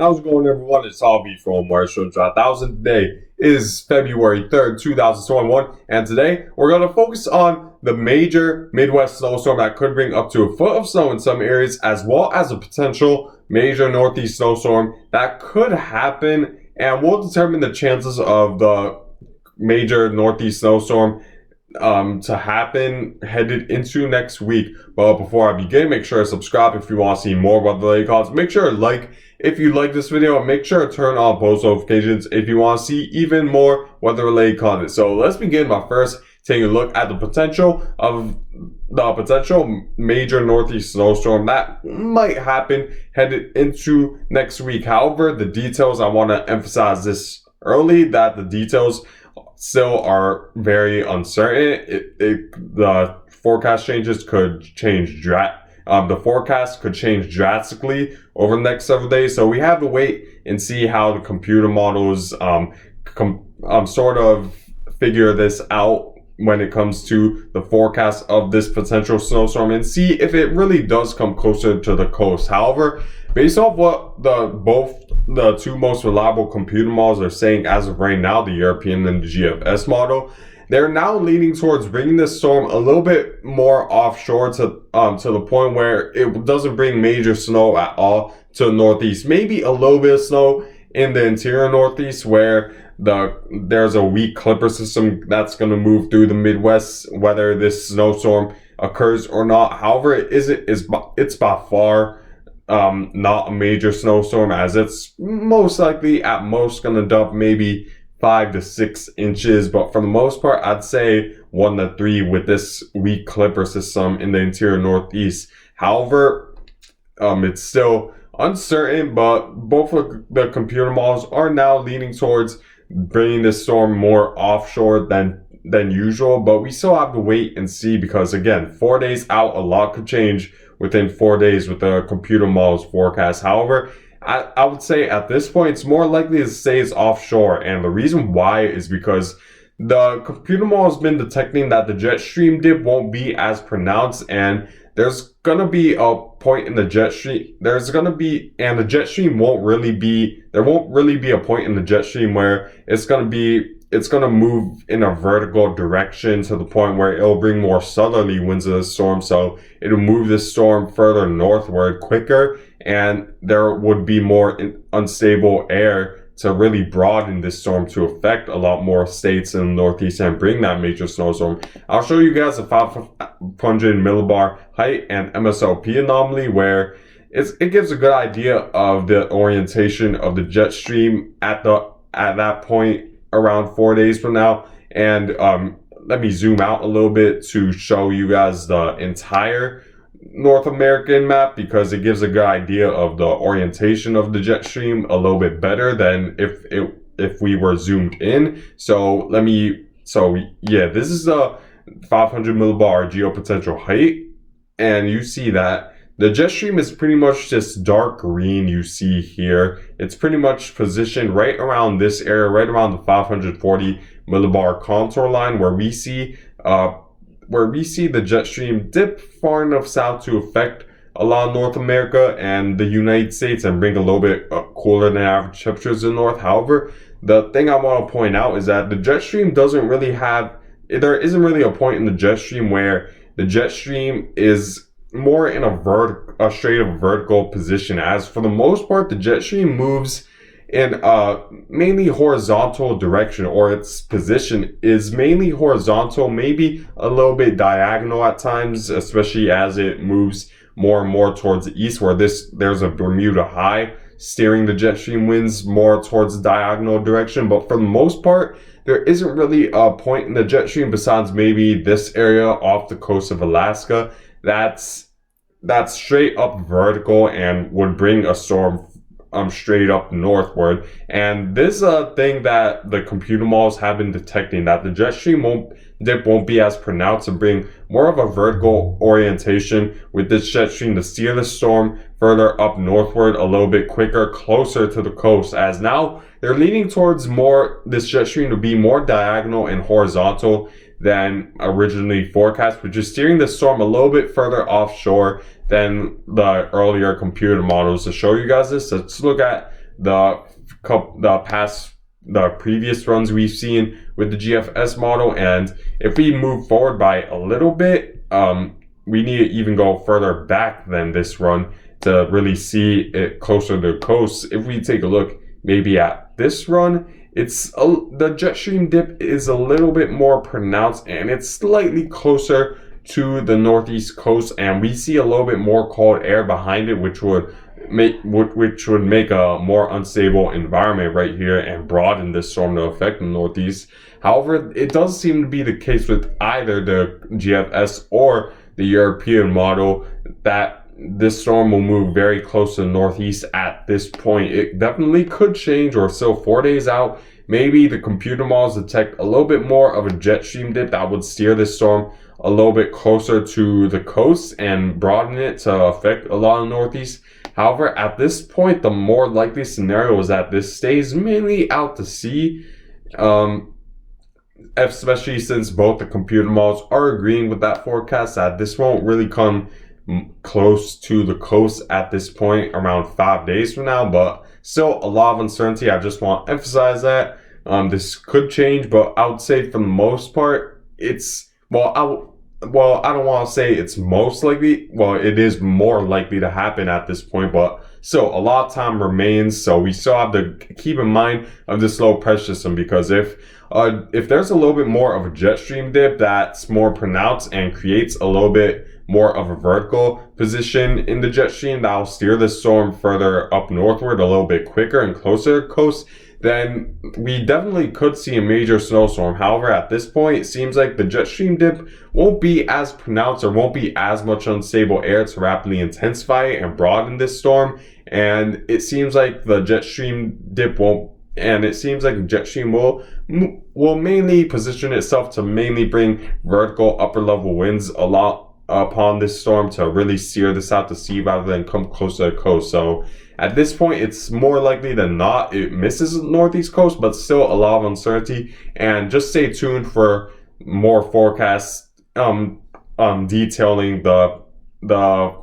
How's it going, everyone? It's Harvey from Marshall 1000. Today is February 3rd, 2021, and today we're going to focus on the major Midwest snowstorm that could bring up to a foot of snow in some areas, as well as a potential major Northeast snowstorm that could happen, and we'll determine the chances of the major Northeast snowstorm to happen headed into next week. But before I begin, make sure to subscribe if you want to see more about the late calls. Make sure to like if you like this video, and make sure to turn on post notifications if you want to see even more weather-related content. So let's begin by first taking a look at the potential major Northeast snowstorm that might happen headed into next week. However, the details, I want to emphasize this early, that the details still are very uncertain. The forecast changes could change the forecast could change drastically over the next several days, so we have to wait and see how the computer models sort of figure this out when it comes to the forecast of this potential snowstorm, and see if it really does come closer to the coast. However, based off what both the two most reliable computer models are saying as of right now, the European and the GFS model, they're now leaning towards bringing this storm a little bit more offshore to the point where it doesn't bring major snow at all to the Northeast. Maybe a little bit of snow in the interior Northeast, where there's a weak clipper system that's going to move through the Midwest, whether this snowstorm occurs or not. However, it's by far not a major snowstorm, as it's most likely at most going to dump maybe 5 to 6 inches, but for the most part, I'd say 1 to 3 with this weak clipper system in the interior Northeast. However, it's still uncertain, but both of the computer models are now leaning towards bringing this storm more offshore than usual, but we still have to wait and see, because again, 4 days out, a lot could change within 4 days with the computer models forecast. However, I would say at this point, it's more likely to stay offshore, and the reason why is because the computer model has been detecting that the jet stream dip won't be as pronounced, and there's gonna be a point in the jet stream. The jet stream won't really be a point in the jet stream where it's gonna move in a vertical direction to the point where it'll bring more southerly winds of the storm. So it'll move this storm further northward quicker, and there would be more unstable air to really broaden this storm to affect a lot more states in the Northeast and bring that major snowstorm. I'll show you guys a 500 millibar height and MSLP anomaly, where it gives a good idea of the orientation of the jet stream at that point around 4 days from now. And let me zoom out a little bit to show you guys the entire North American map, because it gives a good idea of the orientation of the jet stream a little bit better than if we were zoomed in. So this is the 500 millibar geopotential height, and you see that the jet stream is pretty much just dark green. You see here, it's pretty much positioned right around this area, right around the 540 millibar contour line, where we see the jet stream dip far enough south to affect a lot of North America and the United States and bring a little bit cooler than average temperatures in the north. However, the thing I want to point out is that the jet stream there isn't really a point in the jet stream where the jet stream is more in a straight up vertical position, as for the most part the jet stream moves in a mainly horizontal direction, or its position is mainly horizontal, maybe a little bit diagonal at times, especially as it moves more and more towards the east, where there's a Bermuda high steering the jet stream winds more towards the diagonal direction. But for the most part, there isn't really a point in the jet stream besides maybe this area off the coast of Alaska that's straight up vertical and would bring a storm straight up northward. And this is a thing that the computer models have been detecting, that the jet stream won't be as pronounced and bring more of a vertical orientation with this jet stream to steer the storm further up northward a little bit quicker, closer to the coast, as now they're leaning towards this jet stream to be more diagonal and horizontal than originally forecast, which is steering the storm a little bit further offshore than the earlier computer models. To show you guys this, let's look at the previous runs we've seen with the GFS model. And if we move forward by a little bit, we need to even go further back than this run to really see it closer to the coast. If we take a look maybe at this run, the jet stream dip is a little bit more pronounced, and it's slightly closer to the northeast coast, and we see a little bit more cold air behind it, which would make a more unstable environment right here and broaden this storm to affect the northeast. However, it does seem to be the case with either the GFS or the European model that this storm will move very close to the northeast at this point. It definitely could change, or still 4 days out. Maybe the computer models detect a little bit more of a jet stream dip that would steer this storm a little bit closer to the coast and broaden it to affect a lot of the northeast. However, at this point, the more likely scenario is that this stays mainly out to sea, especially since both the computer models are agreeing with that forecast that this won't really come close to the coast at this point around 5 days from now. But still a lot of uncertainty. I just want to emphasize that this could change, but I would say for the most part, I don't want to say it's most likely. Well, it is more likely to happen at this point, but still a lot of time remains. So we still have to keep in mind of this low pressure system, because if there's a little bit more of a jet stream dip that's more pronounced and creates a little bit more of a vertical position in the jet stream that'll steer the storm further up northward a little bit quicker and closer to the coast, then we definitely could see a major snowstorm. However, at this point, it seems like the jet stream dip won't be as pronounced, or won't be as much unstable air to rapidly intensify and broaden this storm. And it seems like the jet stream dip won't, and it seems like the jet stream will mainly position itself to mainly bring vertical upper level winds a lot upon this storm to really steer this out to sea rather than come close to the coast. So at this point, it's more likely than not it misses the northeast coast, but still a lot of uncertainty. And just stay tuned for more forecasts detailing the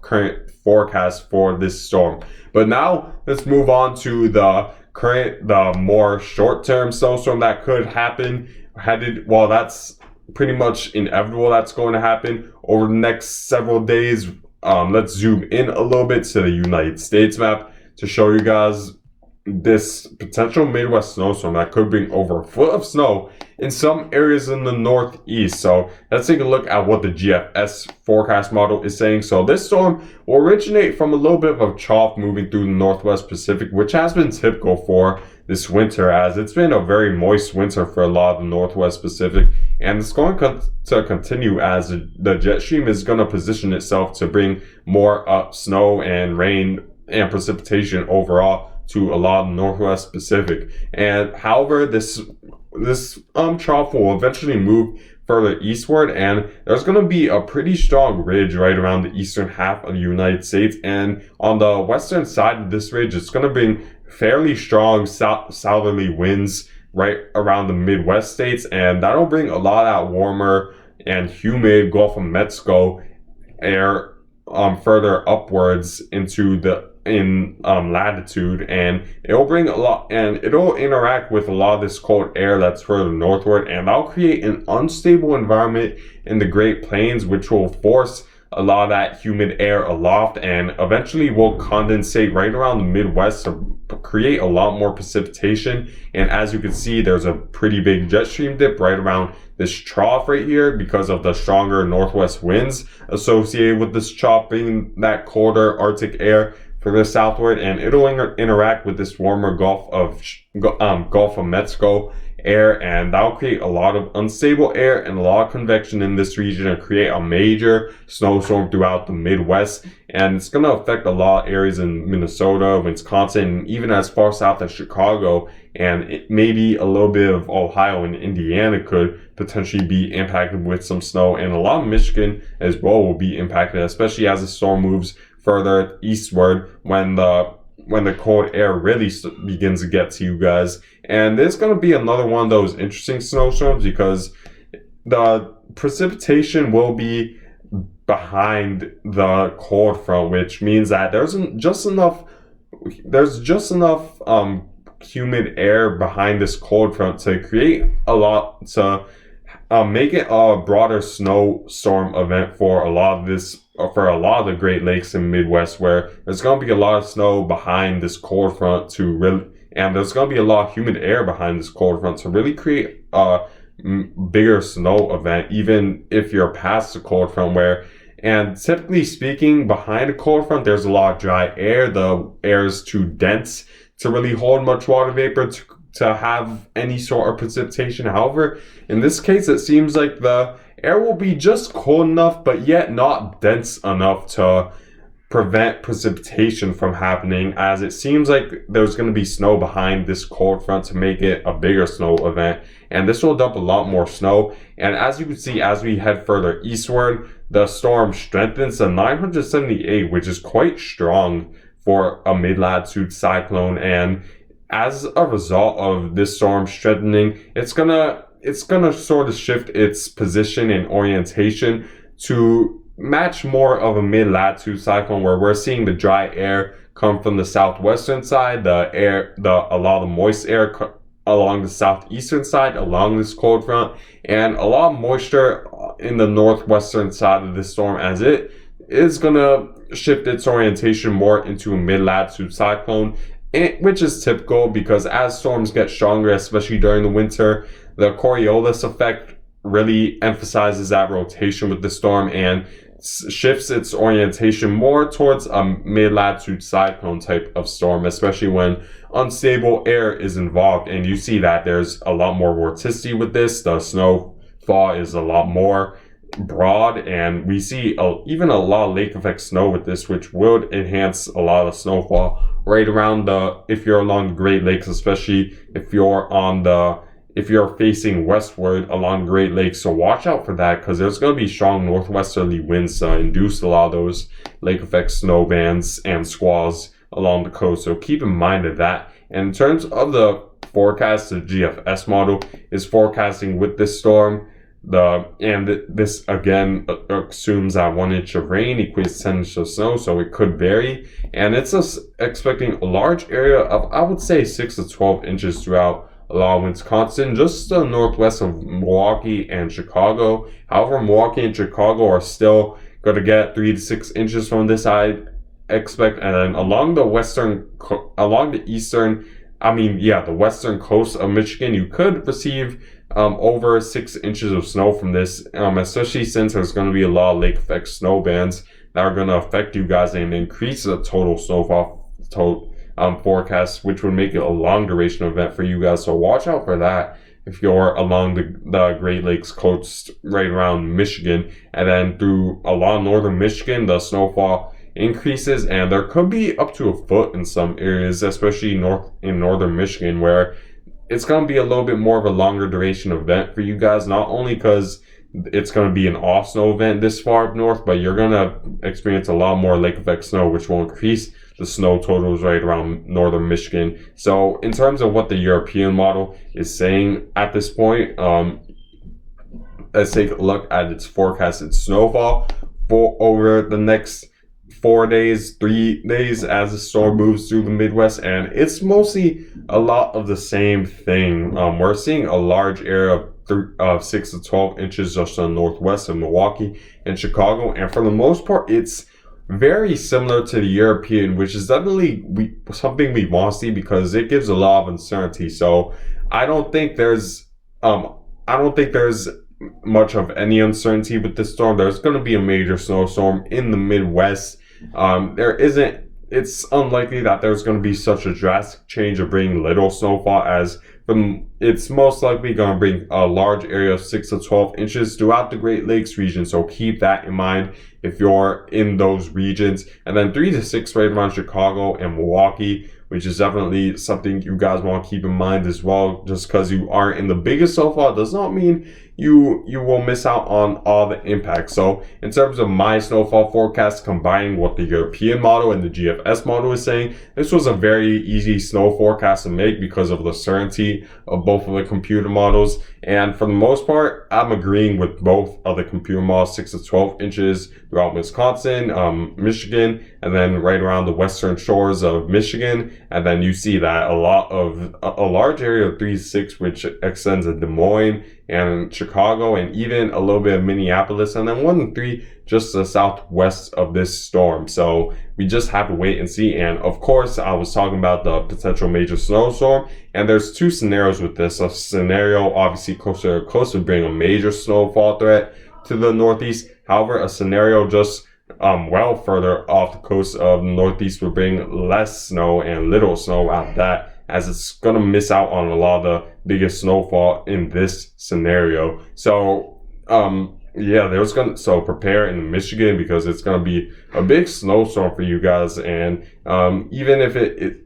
current forecast for this storm. But now let's move on to the more short-term snowstorm that could happen. That's pretty much inevitable that's going to happen over the next several days. Let's zoom in a little bit to the United States map to show you guys this potential Midwest snowstorm that could bring over a foot of snow in some areas in the northeast. So let's take a look at what the GFS forecast model is saying. So this storm will originate from a little bit of a trough moving through the Northwest Pacific, which has been typical for this winter, as it's been a very moist winter for a lot of the Northwest Pacific. And it's going to continue as the jet stream is going to position itself to bring more snow and rain and precipitation overall to a lot of the Northwest Pacific. And however, this trough will eventually move further eastward, and there's going to be a pretty strong ridge right around the eastern half of the United States. And on the western side of this ridge, it's going to bring fairly strong southerly winds right around the Midwest states, and that'll bring a lot of that warmer and humid Gulf of Mexico air further upwards in latitude, and it'll bring a lot, and it'll interact with a lot of this cold air that's further northward, and that'll create an unstable environment in the Great Plains, which will force a lot of that humid air aloft, and eventually will condensate right around the Midwest to create a lot more precipitation. And as you can see, there's a pretty big jet stream dip right around this trough right here because of the stronger northwest winds associated with this trough, bringing that colder Arctic air further southward, and it'll interact with this warmer Gulf of Mexico air, and that'll create a lot of unstable air and a lot of convection in this region and create a major snowstorm throughout the Midwest. And it's going to affect a lot of areas in Minnesota, Wisconsin, even as far south as Chicago, and maybe a little bit of Ohio and Indiana could potentially be impacted with some snow, and a lot of Michigan as well will be impacted, especially as the storm moves further eastward when the cold air really begins to get to you guys. And there's going to be another one of those interesting snowstorms because the precipitation will be behind the cold front, which means that there's just enough there's just enough humid air behind this cold front to create a lot to make it a broader snowstorm event for a lot of the Great Lakes and Midwest, where there's going to be a lot of snow behind this cold front and there's going to be a lot of humid air behind this cold front to really create a bigger snow event, even if you're past the cold front and typically speaking, behind a cold front, there's a lot of dry air. The air is too dense to really hold much water vapor to have any sort of precipitation. However, in this case, it seems like the air will be just cold enough, but yet not dense enough to prevent precipitation from happening, as it seems like there's going to be snow behind this cold front to make it a bigger snow event. And this will dump a lot more snow. And as you can see, as we head further eastward, the storm strengthens to 978, which is quite strong for a mid-latitude cyclone. And as a result of this storm strengthening, it's gonna sort of shift its position and orientation to match more of a mid-latitude cyclone, where we're seeing the dry air come from the southwestern side, a lot of moist air along the southeastern side along this cold front, and a lot of moisture in the northwestern side of this storm, as it is gonna shift its orientation more into a mid-latitude cyclone, which is typical because as storms get stronger, especially during the winter, the Coriolis effect really emphasizes that rotation with the storm and shifts its orientation more towards a mid-latitude cyclone type of storm, especially when unstable air is involved. And you see that there's a lot more vorticity with this. The snowfall is a lot more broad, and we see even a lot of lake effect snow with this, which would enhance a lot of snowfall right around if you're along the Great Lakes, especially if you're facing westward along the Great Lakes. So watch out for that, because there's going to be strong northwesterly winds to induce a lot of those lake effect snow bands and squalls along the coast. So keep in mind of that. And in terms of the forecast, the GFS model is forecasting with this storm. This again assumes that 1 inch of rain equates 10 inches of snow, so it could vary. And it's expecting a large area of, I would say, 6 to 12 inches throughout a lot of Wisconsin, just the northwest of Milwaukee and Chicago. However, Milwaukee and Chicago are still going to get 3 to 6 inches from this, I expect. And then along the western coast of Michigan, you could receive over 6 inches of snow from this, especially since there's going to be a lot of lake effect snow bands that are going to affect you guys and increase the total snowfall forecast, which would make it a long duration event for you guys. So watch out for that if you're along the Great Lakes coast right around Michigan. And then through a lot of northern Michigan, the snowfall increases, and there could be up to a foot in some areas, especially in northern Michigan, where it's going to be a little bit more of a longer duration event for you guys, not only because it's going to be an off snow event this far up north, but you're going to experience a lot more lake effect snow, which will increase the snow totals right around northern Michigan. So in terms of what the European model is saying at this point, let's take a look at its forecasted snowfall for over the next 4 days, 3 days as the storm moves through the Midwest, and it's mostly a lot of the same thing. We're seeing a large area of 6 to 12 inches just on the northwest of Milwaukee and Chicago, and for the most part, it's very similar to the European, which is definitely something we want to see because it gives a lot of uncertainty. So I don't think there's much of any uncertainty with this storm. There's going to be a major snowstorm in the Midwest. It's unlikely that there's going to be such a drastic change of bringing little snowfall, as it's most likely going to bring a large area of 6 to 12 inches throughout the Great Lakes region. So keep that in mind if you're in those regions. And then 3 to 6 right around Chicago and Milwaukee, which is definitely something you guys want to keep in mind as well. Just because you aren't in the biggest snowfall does not mean you will miss out on all the impact. So in terms of my snowfall forecast, combining what the European model and the GFS model is saying, this was a very easy snow forecast to make because of the certainty of both of the computer models. And for the most part, I'm agreeing with both of the computer models, 6 to 12 inches throughout Wisconsin, Michigan, and then right around the western shores of Michigan. And then you see that a large area of 3 to 6, which extends in Des Moines and Chicago, and even a little bit of Minneapolis, and then 1 to 3 just to the southwest of this storm. So we just have to wait and see. And of course, I was talking about the potential major snowstorm, and there's 2 scenarios with this. A scenario obviously closer bring a major snowfall threat to the Northeast. However, a scenario just well further off the coast of the Northeast would bring less snow and little snow at that, as it's going to miss out on a lot of the biggest snowfall in this scenario. So, so prepare in Michigan, because it's going to be a big snowstorm for you guys. And even if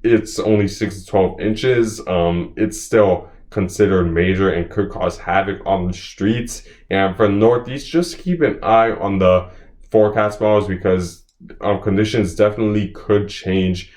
it's only 6 to 12 inches, it's still considered major and could cause havoc on the streets. And for the Northeast, just keep an eye on the forecast models, because conditions definitely could change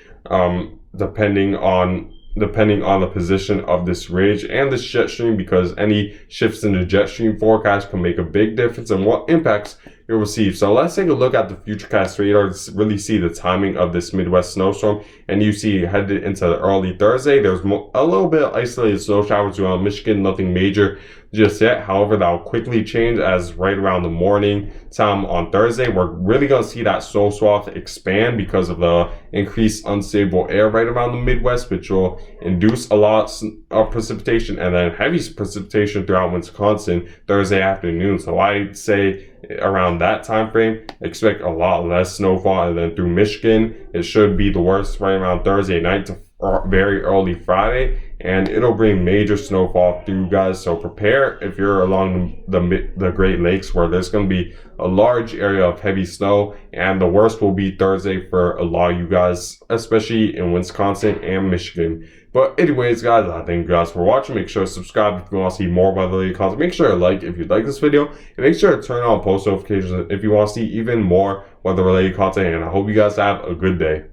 depending on the position of this ridge and this jet stream, because any shifts in the jet stream forecast can make a big difference in what impacts you'll receive. So let's take a look at the Futurecast radar to really see the timing of this Midwest snowstorm. And you see, headed into the early Thursday, there's a little bit of isolated snow showers around Michigan, nothing major just yet. However, that'll quickly change as right around the morning time on Thursday, we're really going to see that snow swath expand because of the increased unstable air right around the Midwest, which will induce a lot of precipitation, and then heavy precipitation throughout Wisconsin Thursday afternoon. So I'd say around that time frame, expect a lot less snowfall. And then through Michigan, it should be the worst right around Thursday night to very early Friday, and it'll bring major snowfall through, guys. So prepare if you're along the Great Lakes, where there's going to be a large area of heavy snow, and the worst will be Thursday for a lot of you guys, especially in Wisconsin and Michigan. But anyways, guys, I thank you guys for watching. Make sure to subscribe if you want to see more weather-related content. Make sure to like if you like this video, and make sure to turn on post notifications if you want to see even more weather-related content. And I hope you guys have a good day.